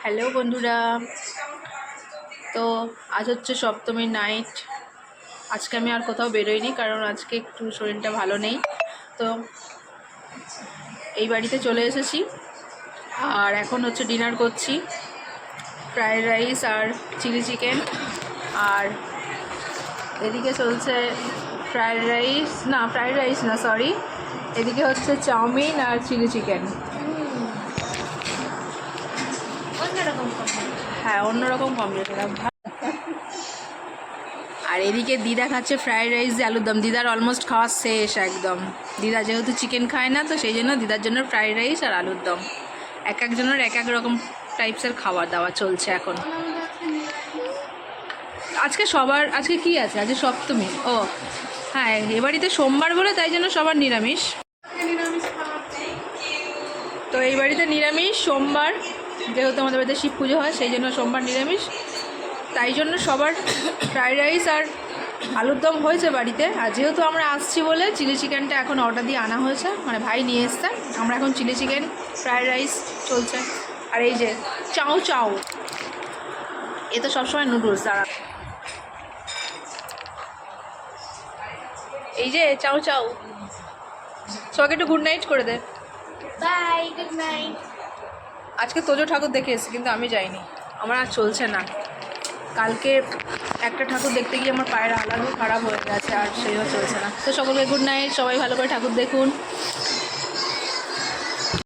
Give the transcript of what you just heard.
Hello বন্ধুরা, তো আজ হচ্ছে সপ্তমীর নাইট। আজকে আমি আর কোথাও বেরোইনি, কারণ আজকে একটু শরীরটা ভালো নেই। তো এই বাড়িতে চলে এসেছি, আর এখন হচ্ছে ডিনার করছি, ফ্রায়েড রাইস আর চিলি চিকেন। আর এদিকে চলছে ফ্রায়েড রাইস না সরি, এদিকে হচ্ছে চাউমিন আর চিলি চিকেন। হ্যাঁ, অন্যরকম কম্বিনেশন। আর এদিকে দিদা খাচ্ছে ফ্রায়েড রাইস দিয়ে আলুর দম। দিদার অলমোস্ট খাওয়া শেষ একদম। দিদা যেহেতু চিকেন খায় না, তো সেই জন্য দিদার জন্য ফ্রায়েড রাইস আর আলুর দম। এক একজনের এক এক রকম টাইপসের খাবার দাওয়া চলছে এখন। আজকে কি আছে? আজকে সপ্তমী। ও হ্যাঁ, এ বাড়িতে সোমবার বলে তাই জন্য সবার নিরামিষ। তো এই বাড়িতে নিরামিষ সোমবার, যেহেতু আমাদের বাড়িতে শিব পুজো হয়, সেই জন্য সোমবার নিরামিষ। তাই জন্য সবার ফ্রায়েড রাইস আর আলুর দম হয়েছে বাড়িতে। আর যেহেতু আমরা আসছি বলে চিলি চিকেনটা এখন অর্ডার দিয়ে আনা হয়েছে, মানে ভাই নিয়ে এসছে। আমরা এখন চিলি চিকেন ফ্রায়েড রাইস চলছে। আর এই যে চাউ, এ তো সবসময় নুডলস। দাঁড়া, এই যে চাউ, সবাইকে একটু গুড নাইট করে দে। By, good night. আজকে তোজো ঠাকুর দেখে এসেছি, কিন্তু আমি যাইনি, আমার আর চলছে না। কালকে একটা ঠাকুর দেখতে গিয়ে আমার পায়ের আলাদা খারাপ হয়ে গেছে, আর সেও চলছে না। তো সকলকে গুড নাইট, সবাই ভালো করে ঠাকুর দেখুন।